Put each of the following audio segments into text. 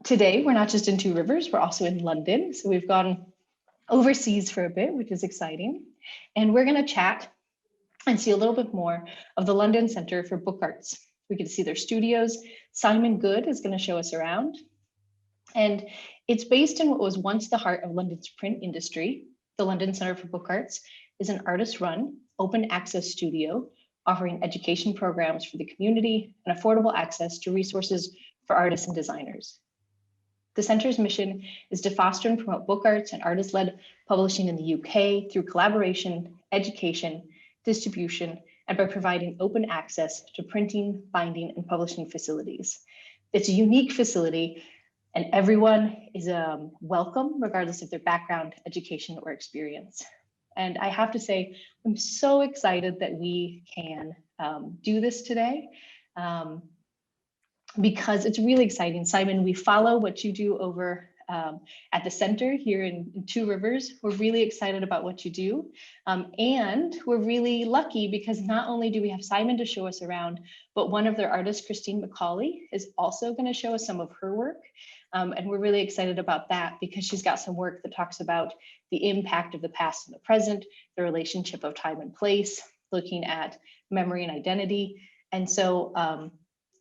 Today, we're not just in Two Rivers, we're also in London. So we've gone overseas for a bit, which is exciting. And we're going to chat and see a little bit more of the London Centre for Book Arts. We get to see their studios. Simon Goode is going to show us around. And it's based in what was once the heart of London's print industry. The London Centre for Book Arts is an artist-run, open access studio offering education programs for the community and affordable access to resources for artists and designers. The Centre's mission is to foster and promote book arts and artist-led publishing in the UK through collaboration, education, distribution, and by providing open access to printing, binding, and publishing facilities. It's a unique facility, and everyone is welcome, regardless of their background, education, or experience. And I have to say, I'm so excited that we can do this today. Because it's really exciting. Simon, we follow what you do over at the center here in Two Rivers. We're really excited about what you do. And we're really lucky because not only do we have Simon to show us around, but one of their artists, Christine McCauley, is also going to show us some of her work. And we're really excited about that because she's got some work that talks about the impact of the past and the present, the relationship of time and place, looking at memory and identity. And so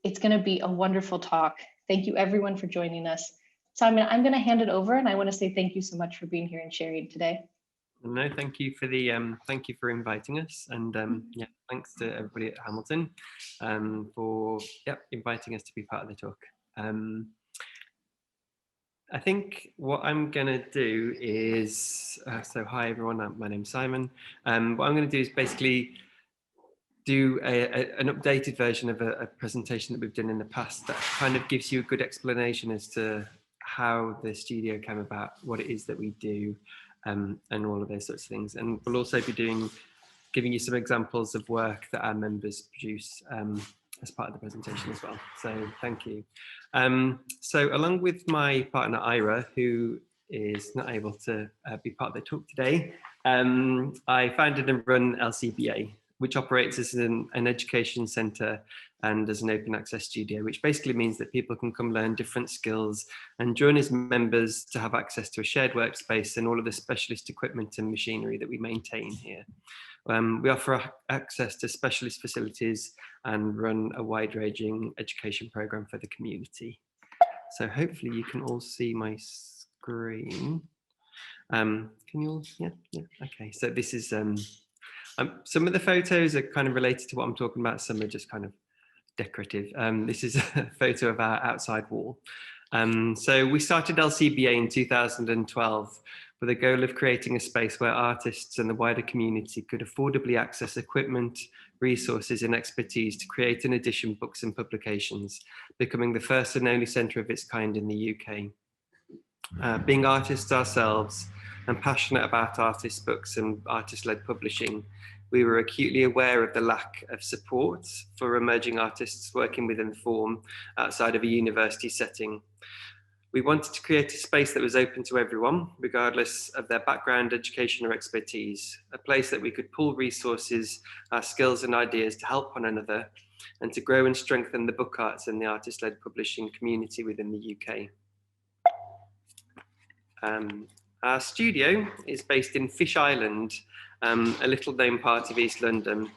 it's going to be a wonderful talk. Thank you everyone for joining us. Simon, I'm going to hand it over, and I want to say thank you so much for being here and sharing today. No, thank you for the thank you for inviting us, and yeah, thanks to everybody at Hamilton for inviting us to be part of the talk. I think what I'm going to do is so hi everyone, my name's Simon. What I'm going to do is basically do an updated version of a presentation that we've done in the past that kind of gives you a good explanation as to how the studio came about, what it is that we do, and all of those sorts of things. And we'll also be giving you some examples of work that our members produce as part of the presentation as well. So thank you. So along with my partner Ira, who is not able to be part of the talk today, I founded and run LCBA, which operates as an education centre and as an open access studio, which basically means that people can come learn different skills and join as members to have access to a shared workspace and all of the specialist equipment and machinery that we maintain here. We offer access to specialist facilities and run a wide-ranging education programme for the community. So hopefully you can all see my screen. Can you all, yeah, okay. So this is, some of the photos are kind of related to what I'm talking about. Some are just kind of decorative. This is a photo of our outside wall. So we started LCBA in 2012 with a goal of creating a space where artists and the wider community could affordably access equipment, resources and expertise to create and edition books and publications, becoming the first and only centre of its kind in the UK. Being artists ourselves and passionate about artists' books and artist-led publishing, we were acutely aware of the lack of support for emerging artists working within the form outside of a university setting. We wanted to create a space that was open to everyone, regardless of their background, education or expertise, a place that we could pool resources, our skills and ideas to help one another and to grow and strengthen the book arts and the artist-led publishing community within the UK. Our studio is based in Fish Island, a little known part of East London.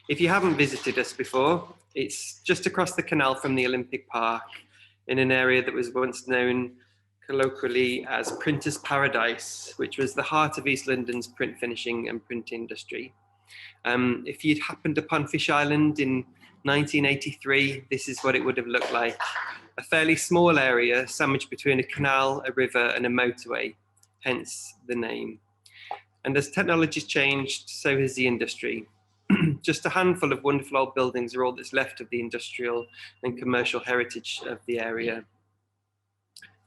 If you haven't visited us before, it's just across the canal from the Olympic Park in an area that was once known colloquially as Printers' Paradise, which was the heart of East London's print finishing and print industry. If you'd happened upon Fish Island in 1983, this is what it would have looked like. A fairly small area sandwiched between a canal, a river and a motorway, hence the name. And as technology's changed, so has the industry. Just a handful of wonderful old buildings are all that's left of the industrial and commercial heritage of the area.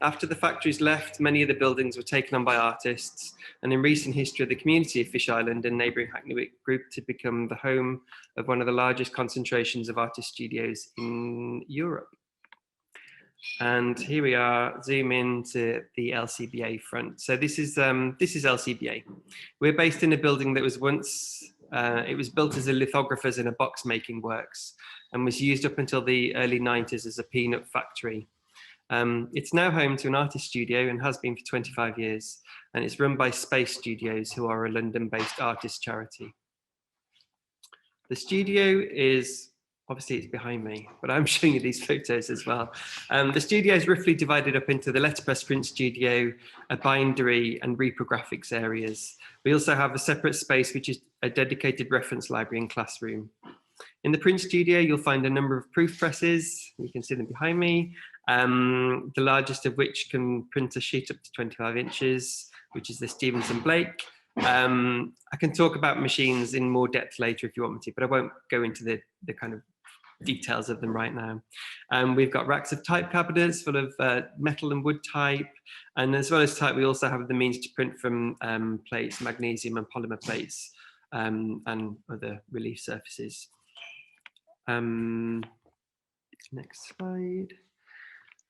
After the factories left, many of the buildings were taken on by artists, and in recent history, the community of Fish Island and neighbouring Hackney grew to become the home of one of the largest concentrations of artist studios in Europe. And here we are, zoom in to the LCBA front. So this is LCBA. We're based in a building that was once, it was built as a lithographer's and a box making works and was used up until the early 90s as a peanut factory. It's now home to an artist studio and has been for 25 years, and it's run by Space Studios, who are a London-based artist charity. The studio is, obviously it's behind me, but I'm showing you these photos as well. The studio is roughly divided up into the letterpress print studio, a bindery and reprographics areas. We also have a separate space, which is a dedicated reference library and classroom. In the print studio, you'll find a number of proof presses. You can see them behind me. The largest of which can print a sheet up to 25 inches, which is the Stevenson Blake. I can talk about machines in more depth later if you want me to, but I won't go into the kind of details of them right now. We've got racks of type cabinets full of metal and wood type, and as well as type, we also have the means to print from plates, magnesium and polymer plates, and other relief surfaces. Next slide.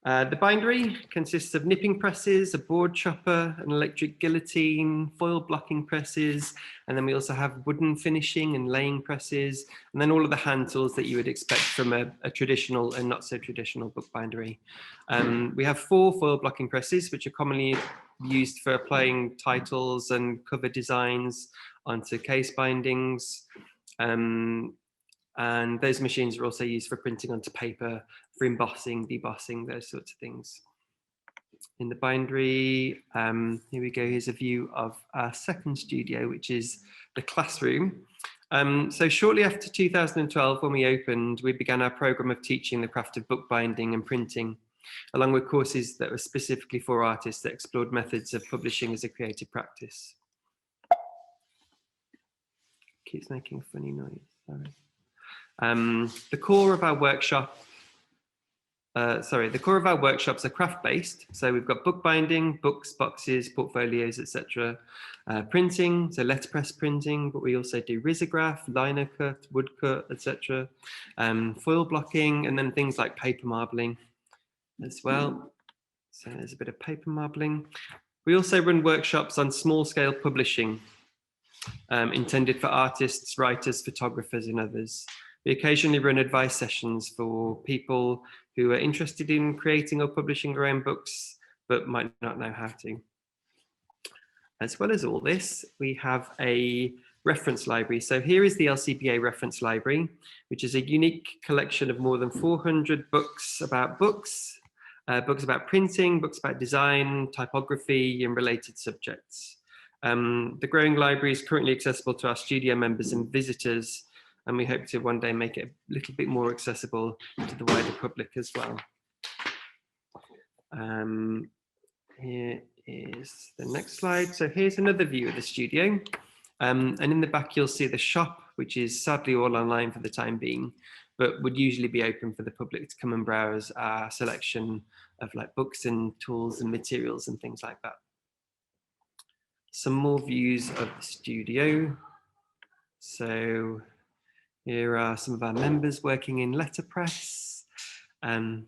The bindery consists of nipping presses, a board chopper, an electric guillotine, foil blocking presses, and then we also have wooden finishing and laying presses, and then all of the hand tools that you would expect from a traditional and not so traditional bookbindery. We have 4 foil blocking presses, which are commonly used for applying titles and cover designs onto case bindings. And those machines are also used for printing onto paper, for embossing, debossing, those sorts of things. In the bindery, here we go, here's a view of our second studio, which is the classroom. So shortly after 2012, when we opened, we began our programme of teaching the craft of bookbinding and printing, along with courses that were specifically for artists that explored methods of publishing as a creative practice. Keeps making a funny noise, sorry. The core of our workshops are craft-based. So we've got bookbinding, books, boxes, portfolios, etc. Printing, so letterpress printing, but we also do risograph, liner cut, wood cut, etc. Foil blocking, and then things like paper marbling as well. So there's a bit of paper marbling. We also run workshops on small-scale publishing, intended for artists, writers, photographers, and others. We occasionally run advice sessions for people who are interested in creating or publishing their own books, but might not know how to. As well as all this, we have a reference library. So here is the LCBA reference library, which is a unique collection of more than 400 books about books, books about printing, books about design, typography, and related subjects. The growing library is currently accessible to our studio members and visitors, and we hope to one day make it a little bit more accessible to the wider public as well. Here is the next slide. So here's another view of the studio. And in the back, you'll see the shop, which is sadly all online for the time being, but would usually be open for the public to come and browse our selection of like books and tools and materials and things like that. Some more views of the studio. So here are some of our members working in letterpress.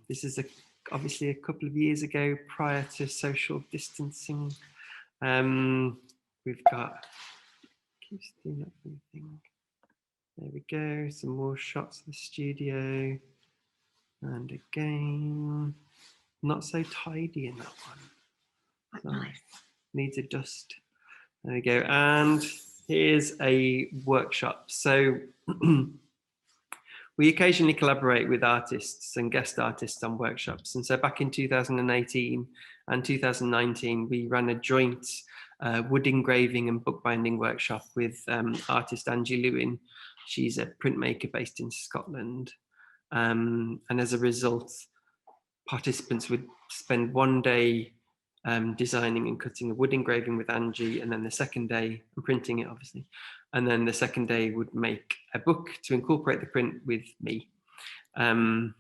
This is obviously a couple of years ago, prior to social distancing. We've got, keeps doing that funny thing. There we go, some more shots of the studio. And again, not so tidy in that one. So nice. Needs a dust. There we go. And here's a workshop. So we occasionally collaborate with artists and guest artists on workshops. And so back in 2018 and 2019, we ran a joint wood engraving and bookbinding workshop with artist Angie Lewin. She's a printmaker based in Scotland. And as a result, participants would spend one day designing and cutting a wood engraving with Angie, and then the second day, and printing it obviously, and then the second day would make a book to incorporate the print with me. So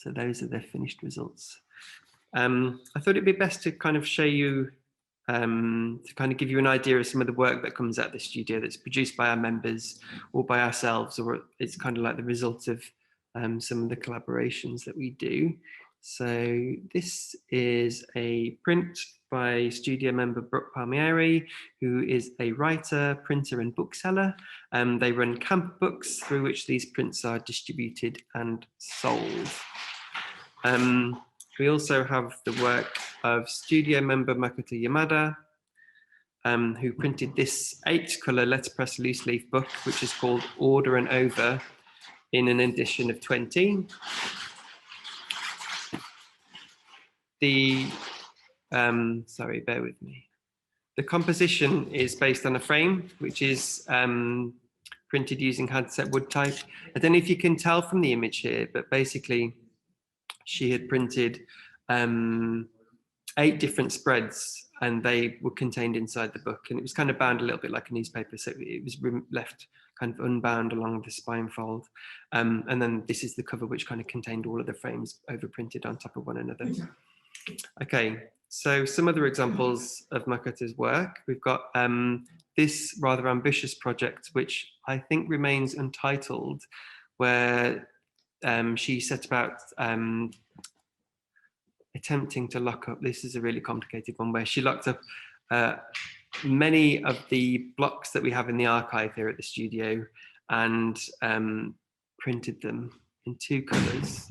those are the finished results. I thought it'd be best to kind of show you, to kind of give you an idea of some of the work that comes out of the studio that's produced by our members or by ourselves, or it's kind of like the result of some of the collaborations that we do. So this is a print by studio member Brooke Palmieri, who is a writer, printer and bookseller. They run camp books through which these prints are distributed and sold. We also have the work of studio member Makoto Yamada, who printed this 8-colour letterpress loose leaf book, which is called Order and Over, in an edition of 20. The, sorry, bear with me. The composition is based on a frame, which is printed using handset wood type. I don't know if you can tell from the image here, but basically she had printed 8 different spreads, and they were contained inside the book, and it was kind of bound a little bit like a newspaper, so it was left kind of unbound along the spine fold, and then this is the cover, which kind of contained all of the frames overprinted on top of one another. Okay, so some other examples of Makoto's work. We've got this rather ambitious project, which I think remains untitled, where she set about attempting to lock up, this is a really complicated one, where she locked up many of the blocks that we have in the archive here at the studio, and printed them in 2 colours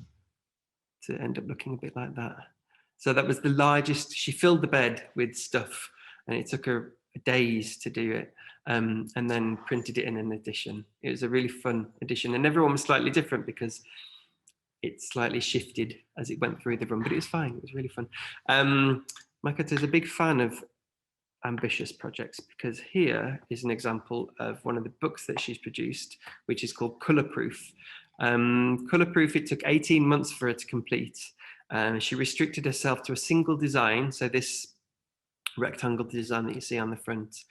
to end up looking a bit like that. So that was the largest. She filled the bed with stuff, and it took her days to do it, and then printed it in an edition. It was a really fun edition, and everyone was slightly different because it slightly shifted as it went through the run, but it was fine. It was really fun. Makoto is a big fan of ambitious projects, because here is an example of one of the books that she's produced, which is called Colourproof. Colourproof, it took 18 months for her to complete. She restricted herself to a single design, so this rectangle design that you see on the front,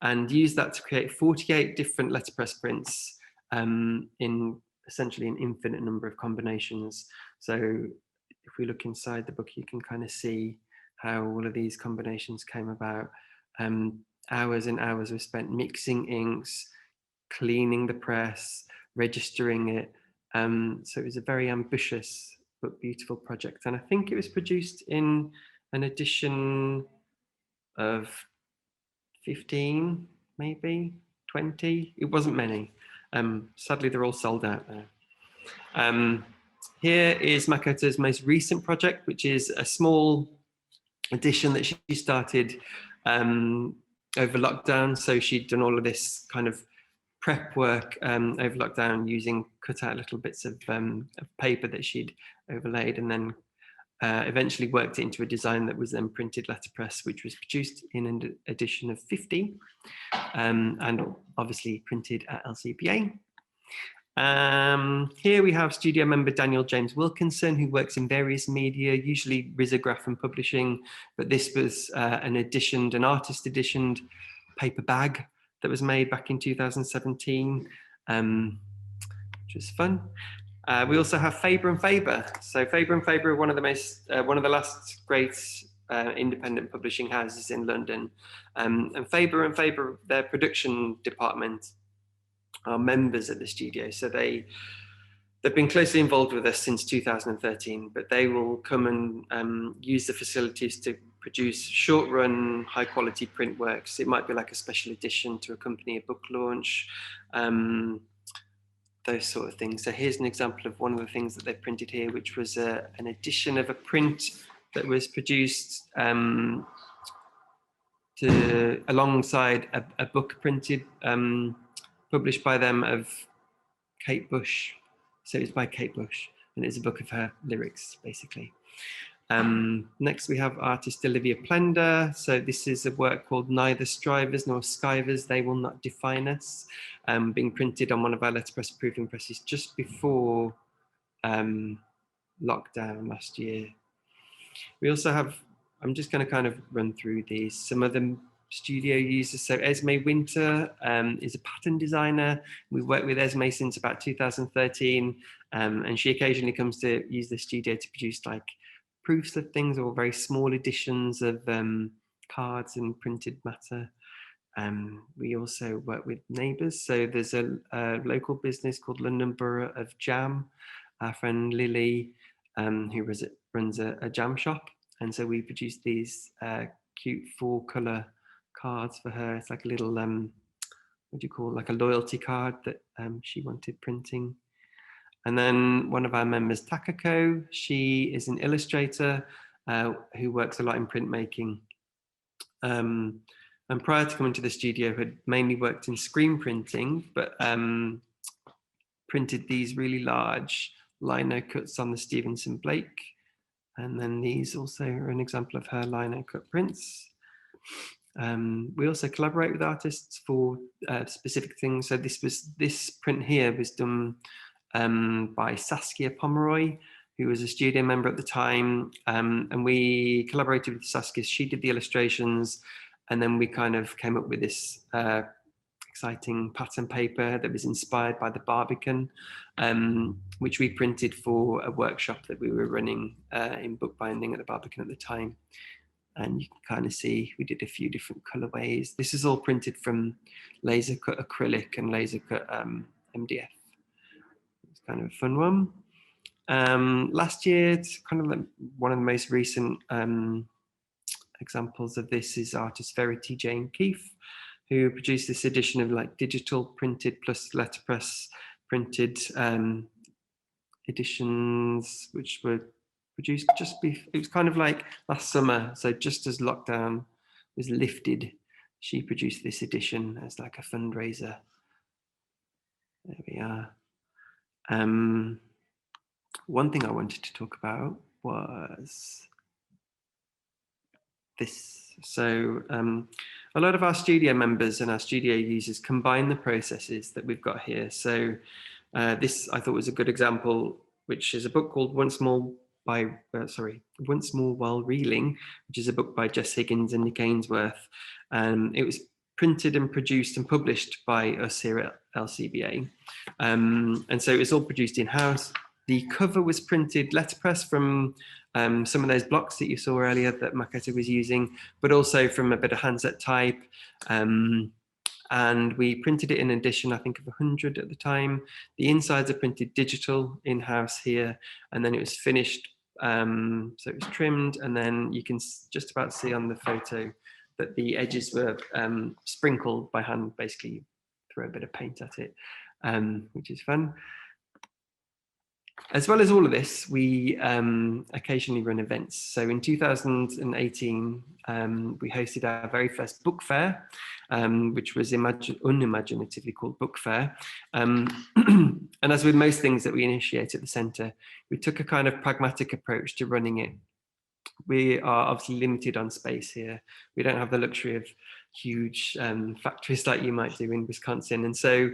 and used that to create 48 different letterpress prints in essentially an infinite number of combinations. So if we look inside the book, you can kind of see how all of these combinations came about. Hours and hours were spent mixing inks, cleaning the press, registering it. So it was a very ambitious but beautiful project. And I think it was produced in an edition of 15, maybe 20. It wasn't many. Sadly, they're all sold out now. Here is Makoto's most recent project, which is a small edition that she started over lockdown. So she'd done all of this kind of prep work over lockdown using cut out little bits of paper that she'd overlaid, and then eventually worked it into a design that was then printed letterpress, which was produced in an edition of 50 and obviously printed at LCBA. Here we have studio member Daniel James Wilkinson, who works in various media, usually risograph and publishing, but this was an artist editioned paper bag that was made back in 2017, which was fun. We also have Faber and Faber. So Faber and Faber are one of the last great independent publishing houses in London, and Faber and Faber, their production department, are members of the studio. So they've been closely involved with us since 2013, but they will come and use the facilities to produce short-run, high-quality print works. It might be like a special edition to accompany a book launch, those sort of things. So here's an example of one of the things that they printed here, which was an edition of a print that was produced alongside a book printed, published by them, of Kate Bush. So it's by Kate Bush, and it's a book of her lyrics, basically. Next we have artist Olivia Plender. So this is a work called Neither Strivers Nor Skivers, They Will Not Define Us, being printed on one of our letterpress proofing presses just before lockdown last year. We also have, I'm just going to kind of run through these, some of them studio users. So Esme Winter is a pattern designer. We've worked with Esme since about 2013, and she occasionally comes to use the studio to produce like proofs of things or very small editions of cards and printed matter. We also work with neighbours. So there's a local business called London Borough of Jam. Our friend Lily, who runs a jam shop, and so we produced these cute 4-colour cards for her. It's like a little what do you call, like a loyalty card that she wanted printing. And then one of our members, Takako, she is an illustrator who works a lot in printmaking. And prior to coming to the studio, had mainly worked in screen printing, but printed these really large lino cuts on the Stevenson Blake. And then these also are an example of her lino cut prints. We also collaborate with artists for specific things. So this print here was done by Saskia Pomeroy, who was a studio member at the time. And we collaborated with Saskia. She did the illustrations, and then we kind of came up with this exciting pattern paper that was inspired by the Barbican, which we printed for a workshop that we were running in bookbinding at the Barbican at the time. And you can kind of see we did a few different colorways. This is all printed from laser cut acrylic and laser cut MDF. It's kind of a fun one. Last year, it's kind of like one of the most recent examples of this is artist Verity Jane Keefe, who produced this edition of like digital printed plus letterpress printed editions, which were produced it was kind of like last summer. So just as lockdown was lifted, she produced this edition as like a fundraiser. There we are. One thing I wanted to talk about was this. So a lot of our studio members and our studio users combine the processes that we've got here. So this I thought was a good example, which is a book called Once More While Reeling, which is a book by Jess Higgins and Nick Ainsworth. It was printed and produced and published by us here at LCBA. And so it was all produced in-house. The cover was printed letterpress from some of those blocks that you saw earlier that Massacre was using, but also from a bit of handset type. And we printed it in an edition, I think, of 100 at the time. The insides are printed digital in-house here, and then it was finished. So it was trimmed, and then you can just about see on the photo that the edges were sprinkled by hand. Basically, throw a bit of paint at it, which is fun. As well as all of this, we occasionally run events. So in 2018, we hosted our very first book fair, which was unimaginatively called Book Fair. And as with most things that we initiate at the centre, we took a kind of pragmatic approach to running it. We are obviously limited on space here. We don't have the luxury of huge factories like you might do in Wisconsin. And so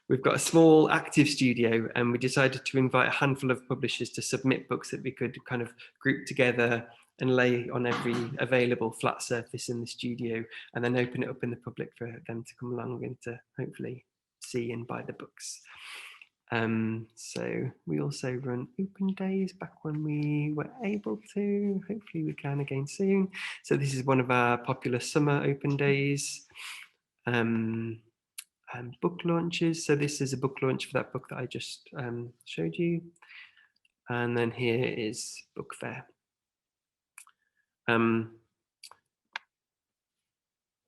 we've got a small active studio, and we decided to invite a handful of publishers to submit books that we could kind of group together and lay on every available flat surface in the studio, and then open it up in the public for them to come along and to hopefully see and buy the books. So we also run open days back when we were able to. Hopefully we can again soon. So this is one of our popular summer open days. And book launches. So this is a book launch for that book that I just showed you. And then here is Book Fair.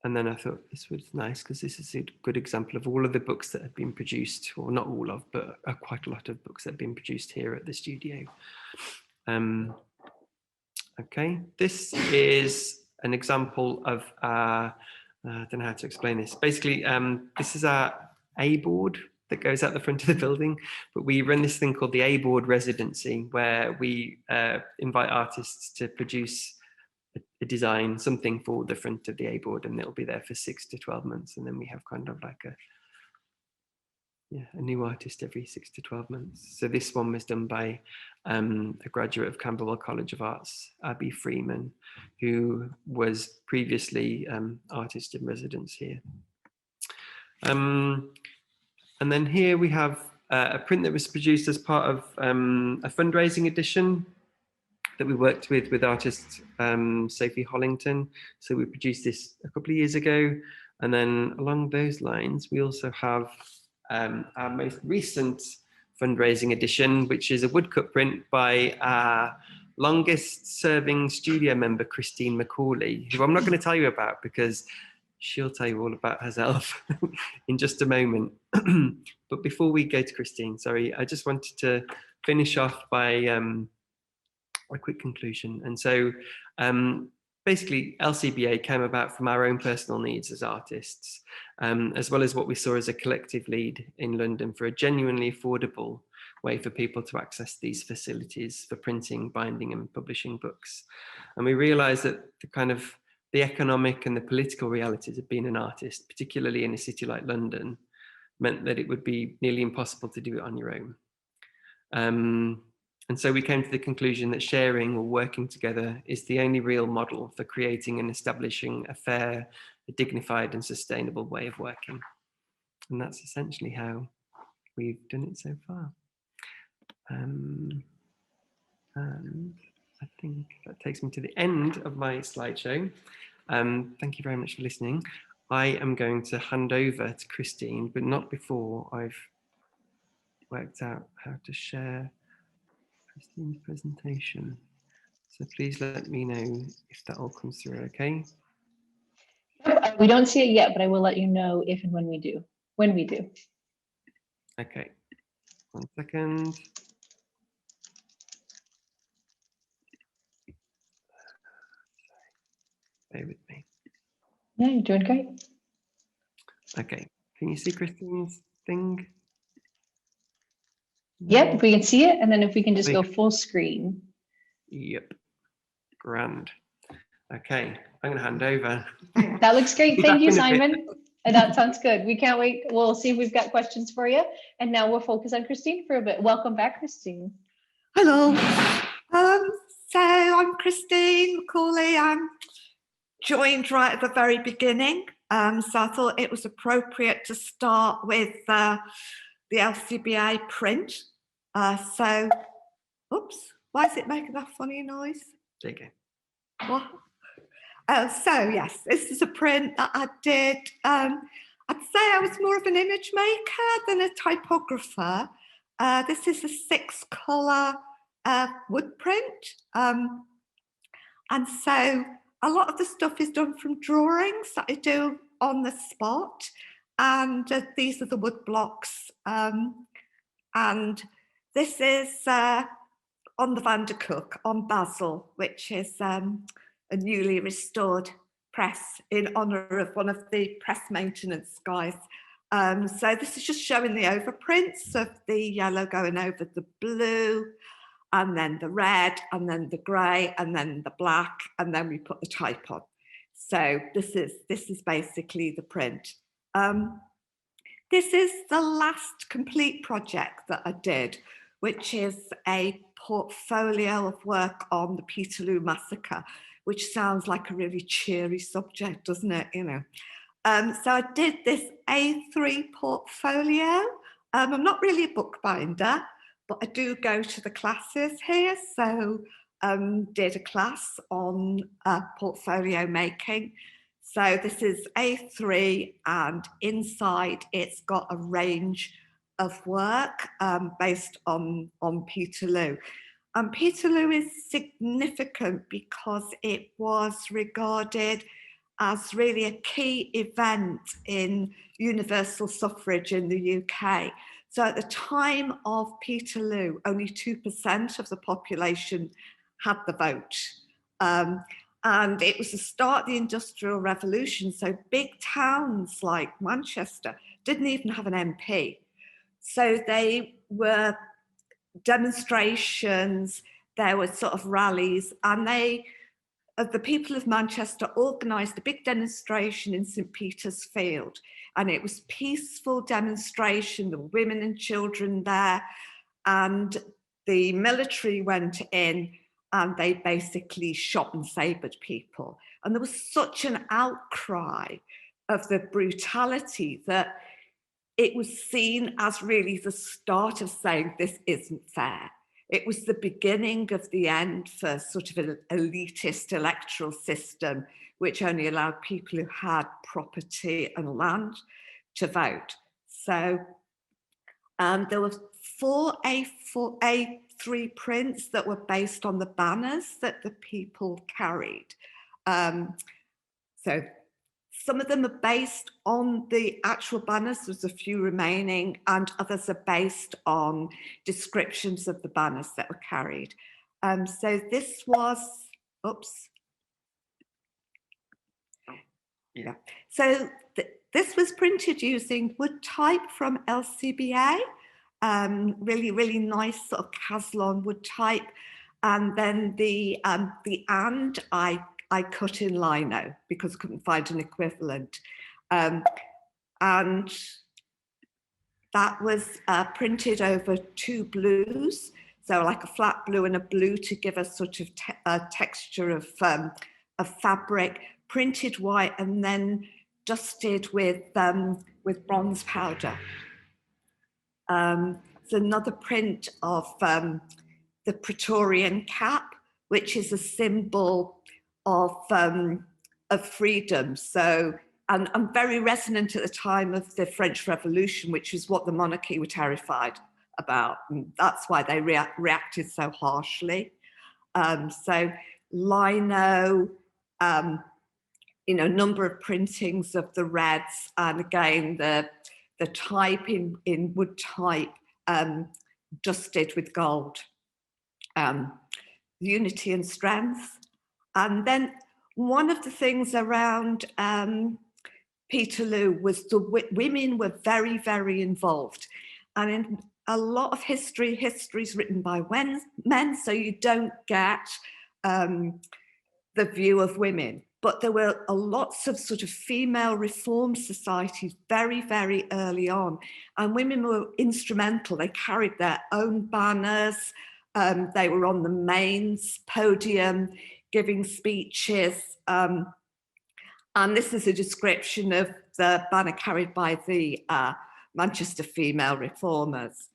And then I thought this was nice because this is a good example of all of the books that have been produced, or not all of, but quite a lot of books that have been produced here at the studio. Okay, this is an example of our, I don't know how to explain this. Basically, this is our A board that goes out the front of the building, but we run this thing called the A board residency, where we invite artists to produce a design, something for the front of the A board, and it'll be there for 6 to 12 months. And then we have kind of like a new artist every 6 to 12 months. So this one was done by a graduate of Camberwell College of Arts, Abby Freeman, who was previously artist in residence here. And then here we have a print that was produced as part of a fundraising edition that we worked with artist Sophie Hollington. So we produced this a couple of years ago. And then along those lines, we also have our most recent fundraising edition, which is a woodcut print by our longest serving studio member, Christine McCauley, who I'm not going to tell you about because she'll tell you all about herself in just a moment. But before we go to Christine, sorry, I just wanted to finish off by a quick conclusion. And so basically LCBA came about from our own personal needs as artists, as well as what we saw as a collective lead in London for a genuinely affordable way for people to access these facilities for printing, binding and publishing books. And we realized that the economic and the political realities of being an artist, particularly in a city like London, meant that it would be nearly impossible to do it on your own. And so we came to the conclusion that sharing or working together is the only real model for creating and establishing a fair, a dignified and sustainable way of working. And that's essentially how we've done it so far. And I think that takes me to the end of my slideshow. Thank you very much for listening. I am going to hand over to Christine, but not before I've worked out how to share Christine's presentation. So please let me know if that all comes through, okay? We don't see it yet, but I will let you know if and when we do. Okay, 1 second. Bear with me. Yeah, you're doing great. Okay, can you see Christine's thing? Yep, we can see it. And then if we can just go full screen. Yep, grand. Okay, I'm gonna hand over. That looks great. Thank you, Simon. That sounds good. We can't wait. We'll see if we've got questions for you. And now we'll focus on Christine for a bit. Welcome back, Christine. Hello. So I'm Christine McCauley. I'm joined right at the very beginning. So I thought it was appropriate to start with the LCBA print. So, oops, why is it making that funny noise? There you go. What? So yes, this is a print that I did. I'd say I was more of an image maker than a typographer. This is a 6-colour wood print. And so a lot of the stuff is done from drawings that I do on the spot. And these are the wood blocks. And this is on the Van der Kook on Basel, which is a newly restored press in honour of one of the press maintenance guys. So this is just showing the overprints of the yellow going over the blue, and then the red, and then the grey, and then the black, and then we put the type on. So this is basically the print. This is the last complete project that I did, which is a portfolio of work on the Peterloo Massacre, which sounds like a really cheery subject, doesn't it? You know. So I did this A3 portfolio. I'm not really a bookbinder, but I do go to the classes here. So did a class on portfolio making. So this is A3, and inside it's got a range of work based on Peterloo. And Peterloo is significant because it was regarded as really a key event in universal suffrage in the UK. So at the time of Peterloo, only 2% of the population had the vote. And it was the start of the Industrial Revolution. So big towns like Manchester didn't even have an MP. So they were demonstrations, there were sort of rallies, and the people of Manchester organised a big demonstration in St. Peter's Field. And it was peaceful demonstration, there were women and children there, and the military went in and they basically shot and sabred people. And there was such an outcry of the brutality that it was seen as really the start of saying this isn't fair. It was the beginning of the end for sort of an elitist electoral system, which only allowed people who had property and land to vote. So there were 4 A3 prints that were based on the banners that the people carried. So some of them are based on the actual banners. There's a few remaining, and others are based on descriptions of the banners that were carried. So this was, oops. Yeah. So this was printed using wood type from LCBA. Really, really nice sort of Caslon wood type. And then the and I cut in lino because I couldn't find an equivalent. And that was printed over two blues. So like a flat blue and a blue to give a sort of texture of fabric, printed white and then dusted with bronze powder. It's another print of the Praetorian cap, which is a symbol of freedom. So, and very resonant at the time of the French Revolution, which is what the monarchy were terrified about. And that's why they reacted so harshly. So lino, you know, number of printings of the reds, and again, the type in wood type, dusted with gold. Unity and strength. And then one of the things around Peterloo was the women were very, very involved. And in a lot of history's written by men, so you don't get the view of women. But there were lots of sort of female reform societies very, very early on. And women were instrumental. They carried their own banners. They were on the mains podium giving speeches. And this is a description of the banner carried by the Manchester female reformers.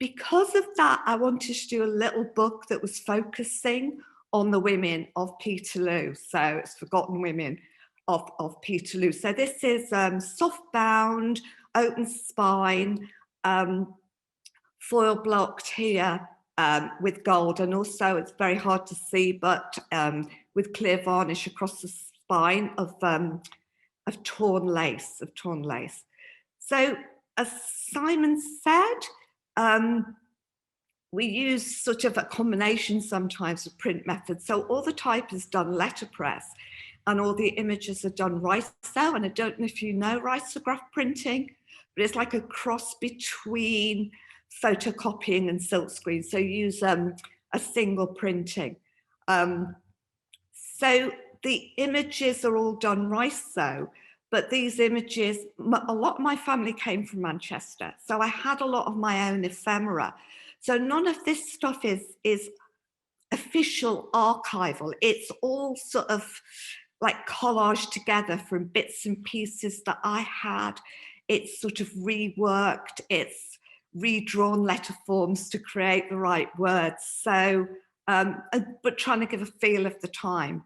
Because of that, I wanted to do a little book that was focusing on the women of Peterloo. So it's Forgotten Women of Peterloo. So this is soft bound, open spine, foil blocked here with gold, and also it's very hard to see, but with clear varnish across the spine of torn lace. So as Simon said, we use sort of a combination sometimes of print methods. So all the type is done letterpress and all the images are done riso. And I don't know if you know risograph printing, but it's like a cross between photocopying and silkscreen. So use a single printing. So the images are all done riso, but these images, a lot of my family came from Manchester. So I had a lot of my own ephemera. So none of this stuff is official archival. It's all sort of like collaged together from bits and pieces that I had. It's sort of reworked, it's redrawn letter forms to create the right words. So, but trying to give a feel of the time.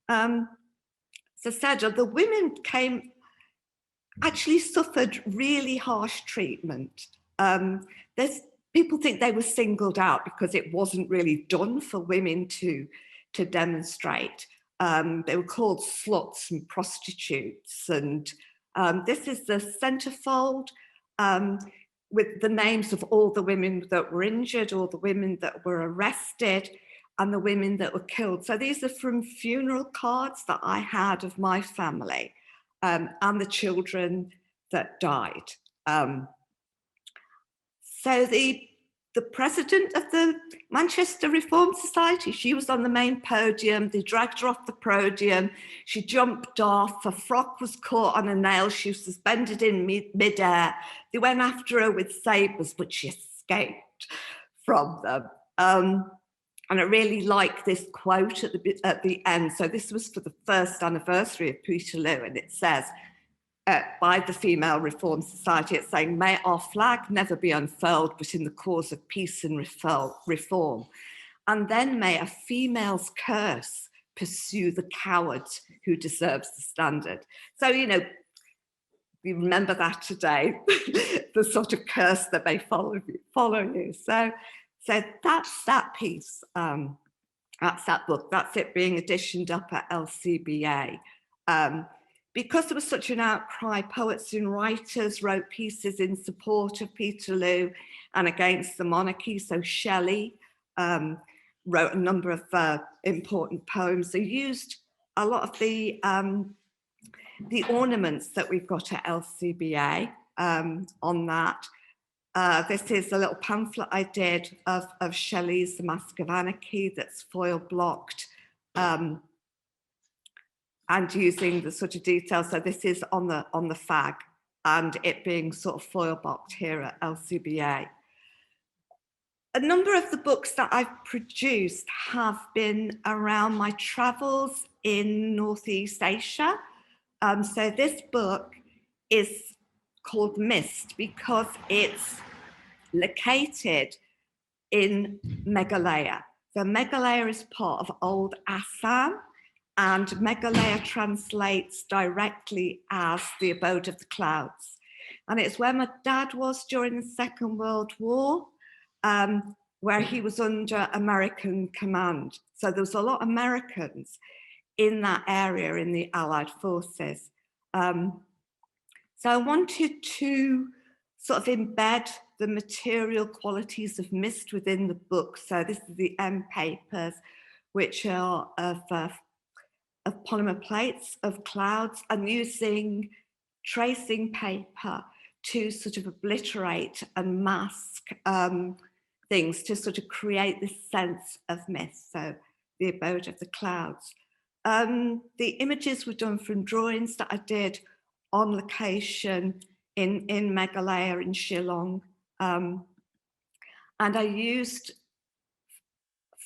So Cedra, the women actually suffered really harsh treatment. People think they were singled out because it wasn't really done for women to demonstrate. They were called sluts and prostitutes. And this is the centerfold with the names of all the women that were injured, all the women that were arrested, and the women that were killed. So these are from funeral cards that I had of my family and the children that died. So the president of the Manchester Reform Society, she was on the main podium. They dragged her off the podium. She jumped off. Her frock was caught on a nail. She was suspended in midair. They went after her with sabres, but she escaped from them. And I really like this quote at the end. So this was for the first anniversary of Peterloo, and it says, by the Female Reform Society, it's saying, may our flag never be unfurled, but in the cause of peace and reform. And then may a female's curse pursue the coward who deserves the standard. So, you know, we remember that today, the sort of curse that may follow you. So that's that piece. That's that book. That's it being editioned up at LCBA. because there was such an outcry, poets and writers wrote pieces in support of Peterloo and against the monarchy. So Shelley wrote a number of important poems. They used a lot of the ornaments that we've got at LCBA on that. This is a little pamphlet I did of Shelley's The Massacre of Anarchy that's foil blocked and using the sort of details. So this is on the fag and it being sort of foil blocked here at LCBA. A number of the books that I've produced have been around my travels in Northeast Asia. So this book is called Mist because it's located in Meghalaya. So Meghalaya is part of old Assam, and Meghalaya translates directly as the abode of the clouds. And it's where my dad was during the Second World War, where he was under American command. So there was a lot of Americans in that area in the Allied forces. So I wanted to sort of embed the material qualities of mist within the book. So this is the end papers, which are of polymer plates of clouds, and using tracing paper to sort of obliterate and mask things to sort of create this sense of mist. So the abode of the clouds. The images were done from drawings that I did on location in Meghalaya in Shillong. And I used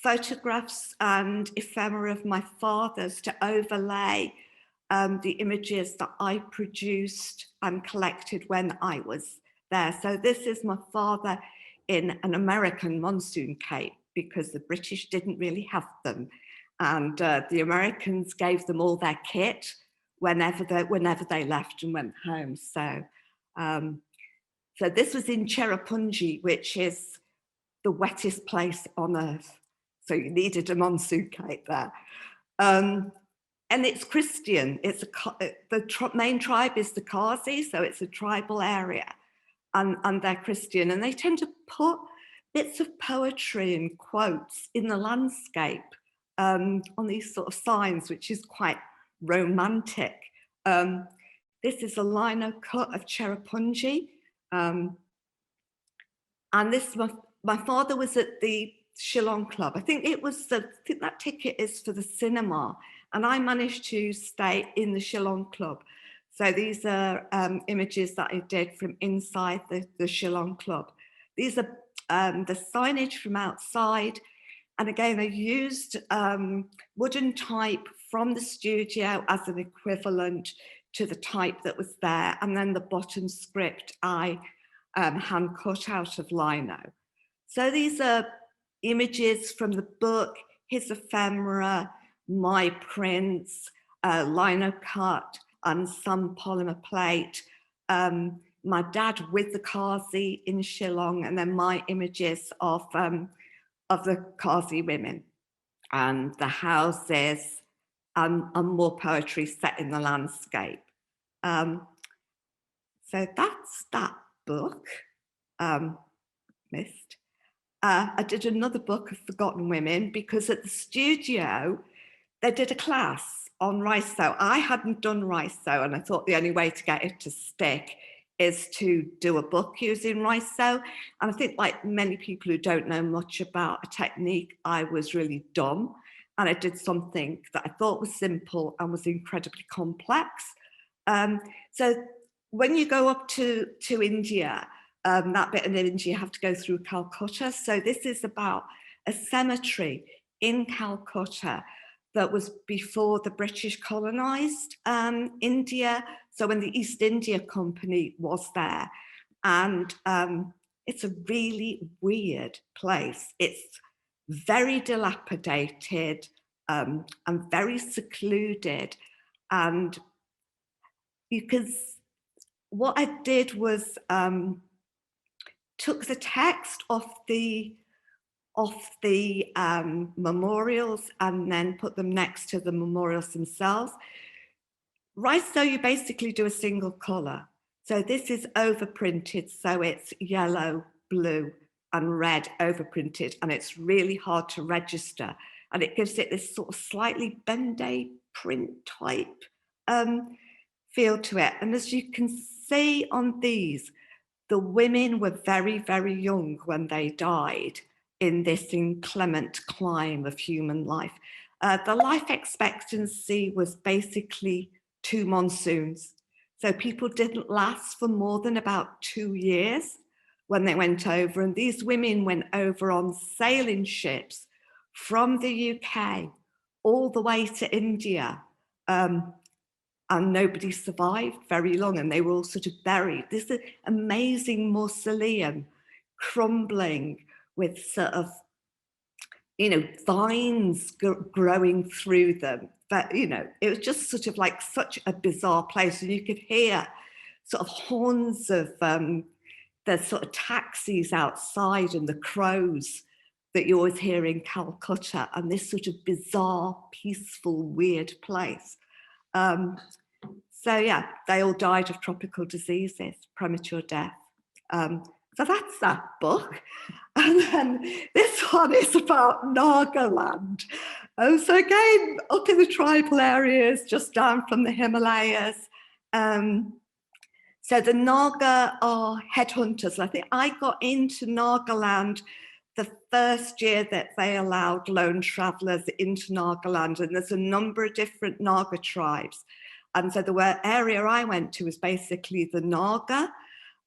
photographs and ephemera of my father's to overlay the images that I produced and collected when I was there. So this is my father in an American monsoon cape because the British didn't really have them. And the Americans gave them all their kit whenever they left and went home. So, so this was in Cherrapunji, which is the wettest place on earth. So you needed a monsoon cape there. And it's Christian. It's the main tribe is the Kazi, so it's a tribal area, and they're Christian. And they tend to put bits of poetry and quotes in the landscape on these sort of signs, which is quite romantic. This is a lino cut of Cherrapunji. And this, my father was at the Shillong Club. I think that ticket is for the cinema. And I managed to stay in the Shillong Club. So these are images that I did from inside the Shillong Club. These are the signage from outside. And again, I used wooden type from the studio as an equivalent to the type that was there. And then the bottom script I hand cut out of lino. So these are images from the book, his ephemera, my prints, lino cut, and some polymer plate. My dad with the Kazi in Shillong, and then my images of the Kazi women and the houses, and more poetry set in the landscape. So that's that book, Mist. I did another book of Forgotten Women because at the studio, they did a class on riso. I hadn't done riso, and I thought the only way to get it to stick is to do a book using riso. And I think, like many people who don't know much about a technique, I was really dumb. And I did something that I thought was simple and was incredibly complex. So when you go up to India, that bit in India, you have to go through Calcutta. So this is about a cemetery in Calcutta that was before the British colonized India. So when the East India Company was there. And it's a really weird place. It's very dilapidated and very secluded. And because what I did was took the text off the memorials and then put them next to the memorials themselves. Rice, you basically do a single colour. So this is overprinted, so it's yellow, blue and red overprinted, and it's really hard to register. And it gives it this sort of slightly bendy print type feel to it. And as you can see on these, the women were very, very young when they died in this inclement climb of human life. The life expectancy was basically 2 monsoons. So people didn't last for more than about 2 years when they went over. And these women went over on sailing ships from the UK all the way to India. And nobody survived very long, and they were all sort of buried. This is amazing mausoleum crumbling with sort of, vines growing through them. But, it was just sort of like such a bizarre place. And you could hear sort of horns of the sort of taxis outside and the crows that you always hear in Calcutta, and this sort of bizarre, peaceful, weird place. So yeah, they all died of tropical diseases, premature death. So that's that book. And then this one is about Nagaland. So again, up in the tribal areas, just down from the Himalayas. So the Naga are headhunters. I think I got into Nagaland the first year that they allowed lone travellers into Nagaland, and there's a number of different Naga tribes. And so the area I went to was basically the Naga,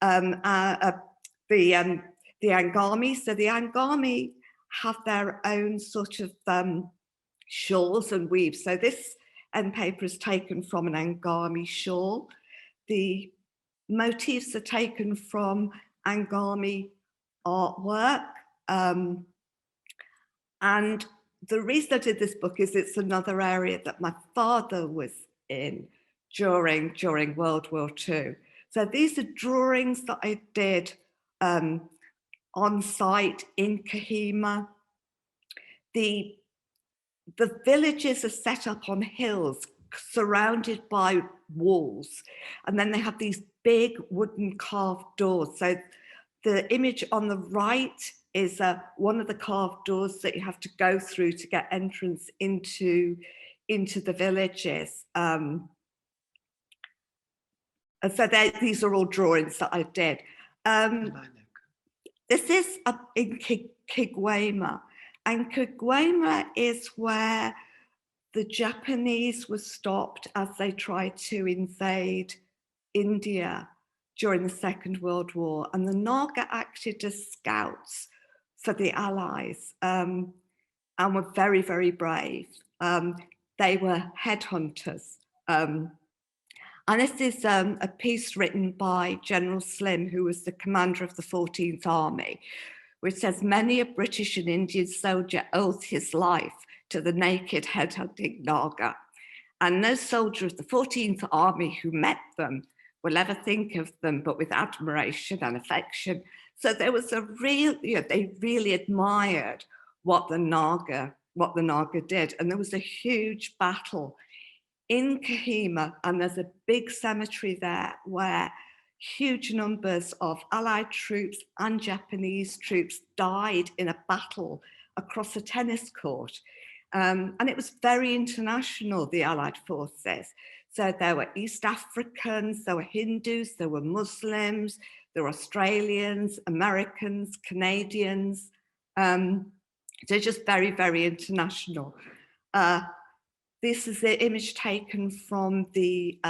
the Angami. So the Angami have their own sort of shawls and weaves. So this end paper is taken from an Angami shawl. The motifs are taken from Angami artwork. And the reason I did this book is it's another area that my father was in during World War II. So these are drawings that I did on site in Kohima. The villages are set up on hills surrounded by walls, and then they have these big wooden carved doors. So the image on the right is one of the carved doors that you have to go through to get entrance into the villages. And so these are all drawings that I did. This is in Kigwema, and Kigwema is where the Japanese were stopped as they tried to invade India during the Second World War, and the Naga acted as scouts for the Allies and were very, very brave. They were headhunters. And this is a piece written by General Slim, who was the commander of the 14th Army, which says, many a British and Indian soldier owes his life to the naked headhunting Naga. And no soldier of the 14th Army who met them will ever think of them but with admiration and affection. So there was a real, they really admired what the Naga did. And there was a huge battle in Kohima, and there's a big cemetery there where huge numbers of Allied troops and Japanese troops died in a battle across a tennis court. And it was very international, the Allied forces. So there were East Africans, there were Hindus, there were Muslims, there were Australians, Americans, Canadians. They're just very, very international. This is the image taken from the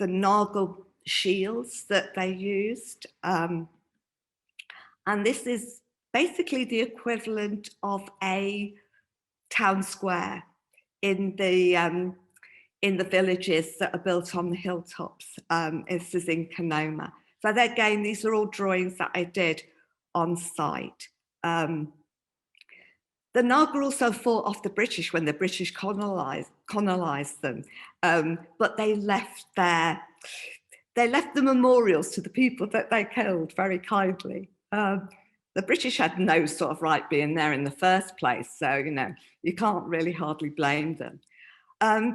Naga shields that they used. And this is basically the equivalent of a town square in the villages that are built on the hilltops. This is in Kanoma. So again, these are all drawings that I did on site. The Naga also fought off the British when the British colonized them, but they left the memorials to the people that they killed very kindly. The British had no sort of right being there in the first place, so you can't really hardly blame them.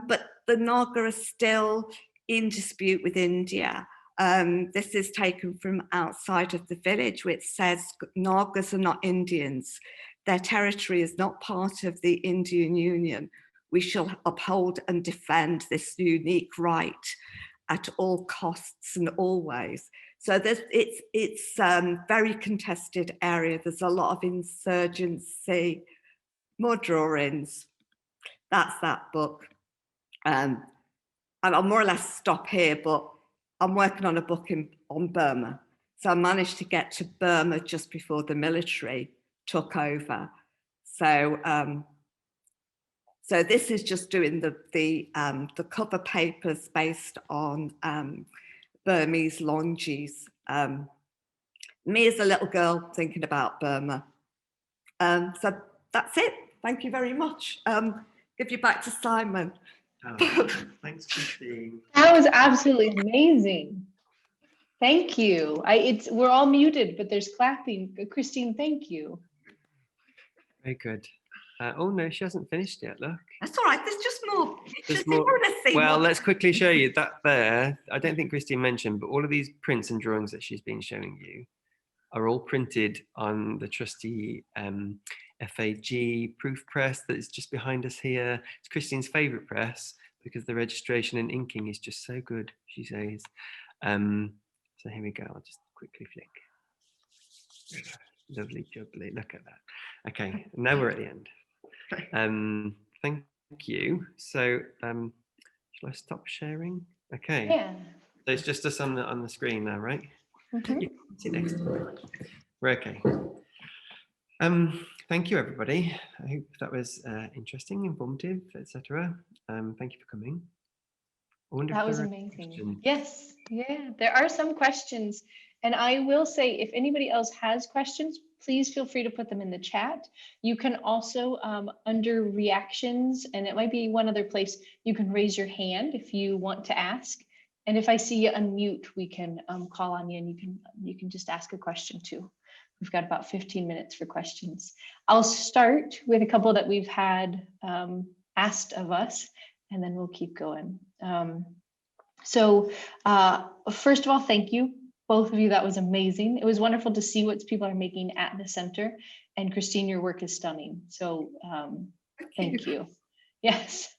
but the Naga are still in dispute with India. This is taken from outside of the village, which says Nagas are not Indians. Their territory is not part of the Indian Union. We shall uphold and defend this unique right at all costs and always. So it's very contested area. There's a lot of insurgency, more drawings. That's that book. And I'll more or less stop here, but I'm working on a book on Burma. So I managed to get to Burma just before the military took over. So so this is just doing the cover papers based on Burmese longes. Me as a little girl thinking about Burma. So that's it. Thank you very much. Give you back to Simon. Oh, thanks, Christine. That was absolutely amazing. Thank you. We're all muted, but there's clapping. Christine, thank you. Very good. Oh no, she hasn't finished yet. Look. That's all right. There's just more. There's more. Well, let's quickly show you that there. I don't think Christine mentioned, but all of these prints and drawings that she's been showing you are all printed on the trusty FAG proof press that is just behind us here. It's Christine's favourite press because the registration and inking is just so good, she says. So here we go. I'll just quickly flick. Lovely jubbly. Look at that. Okay, now we're at the end. Thank you. So shall I stop sharing? Okay. Yeah. So it's just us on the screen now, right? Mhm. Yeah, sit next to me. We're okay. Thank you, everybody. I hope that was interesting, informative, etc. Thank you for coming. I wonder That if was there are amazing. questions. Yes, yeah, there are some questions. And I will say, if anybody else has questions, please feel free to put them in the chat. You can also, under reactions, and it might be one other place, you can raise your hand if you want to ask. And if I see you unmute, we can call on you and you can just ask a question too. We've got about 15 minutes for questions. I'll start with a couple that we've had asked of us, and then we'll keep going. So first of all, thank you, both of you. That was amazing. It was wonderful to see what people are making at the center. And Christine, your work is stunning. So thank you. Yes.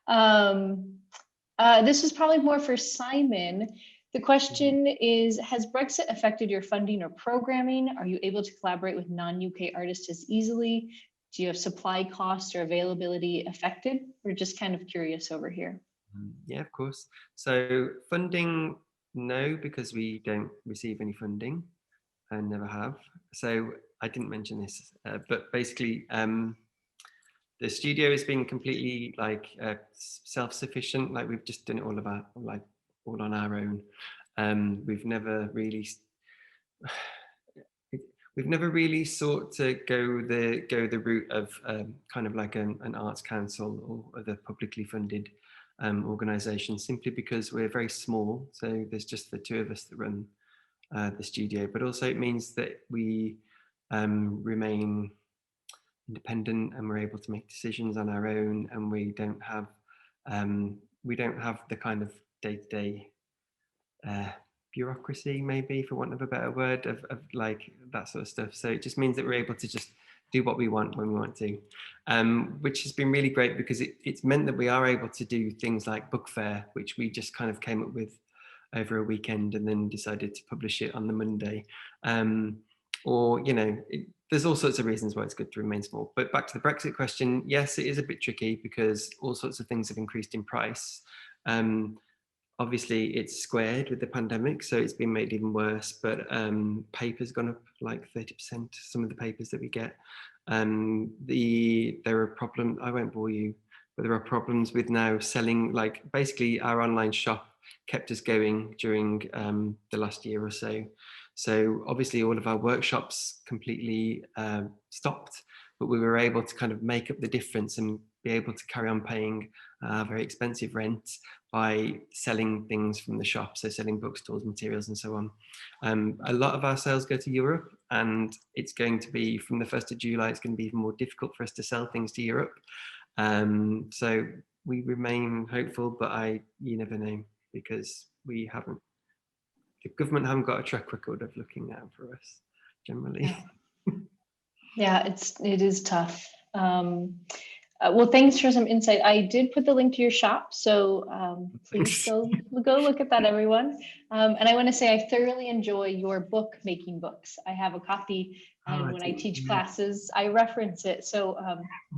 This is probably more for Simon. The question is, has Brexit affected your funding or programming? Are you able to collaborate with non-UK artists as easily? Do you have supply costs or availability affected? We're just kind of curious over here. Yeah, of course. So funding, no, because we don't receive any funding and never have. So I didn't mention this, but basically the studio has been completely like self-sufficient. Like we've just done it all on our own. We've never really sought to go the route of kind of like an arts council or other publicly funded organisation, simply because we're very small. So there's just the two of us that run the studio, but also it means that we remain independent and we're able to make decisions on our own, and we don't have the kind of day-to-day bureaucracy, maybe for want of a better word, of like that sort of stuff. So it just means that we're able to just do what we want when we want to, which has been really great, because it's meant that we are able to do things like book fair, which we just kind of came up with over a weekend and then decided to publish it on the Monday. Or, you know, there's all sorts of reasons why it's good to remain small. But back to the Brexit question, yes, it is a bit tricky because all sorts of things have increased in price. Obviously, it's squared with the pandemic, so it's been made even worse. But paper's gone up like 30%, some of the papers that we get. There are problems, I won't bore you, but there are problems with now selling, like basically our online shop kept us going during the last year or so. So obviously all of our workshops completely stopped, but we were able to kind of make up the difference and be able to carry on paying very expensive rent by selling things from the shop, so selling bookstores, materials and so on. A lot of our sales go to Europe, and it's going to be, from the 1st of July, it's going to be even more difficult for us to sell things to Europe. So we remain hopeful, but you never know, because the government haven't got a track record of looking out for us generally. Yeah, it is tough. Well, thanks for some insight. I did put the link to your shop, so please go look at that, everyone. And I want to say I thoroughly enjoy your book, Making Books. I have a copy, and when I teach classes, I reference it. So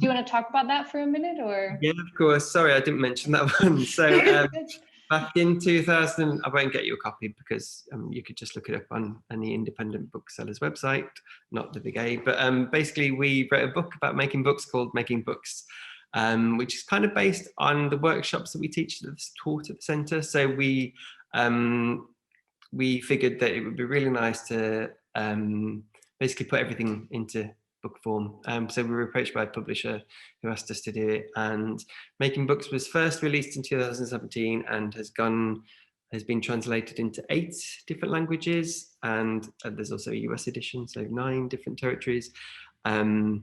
do you want to talk about that for a minute, or? Yeah, of course. Sorry, I didn't mention that one. So back in 2000, I won't get you a copy because you could just look it up on any independent bookseller's website, not the big A. But basically, we wrote a book about making books called Making Books, which is kind of based on the workshops that we teach that's taught at the centre. So we figured that it would be really nice to basically put everything into book form. So we were approached by a publisher who asked us to do it, and Making Books was first released in 2017 and has been translated into 8 different languages, and there's also a US edition, so 9 different territories. And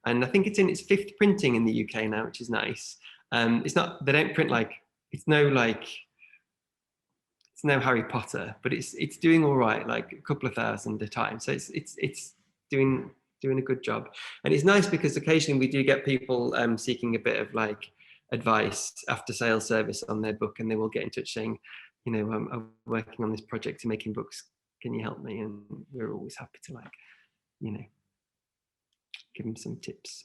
I think it's in its 5th printing in the UK now, which is nice. It's not, they don't print like, it's no Harry Potter, but it's doing all right, like a couple of thousand a time. So it's doing a good job. And it's nice because occasionally we do get people seeking a bit of like advice, after sales service on their book, and they will get in touch saying, you know, I'm working on this project to Making Books, can you help me? And we're always happy to, like, you know, give them some tips.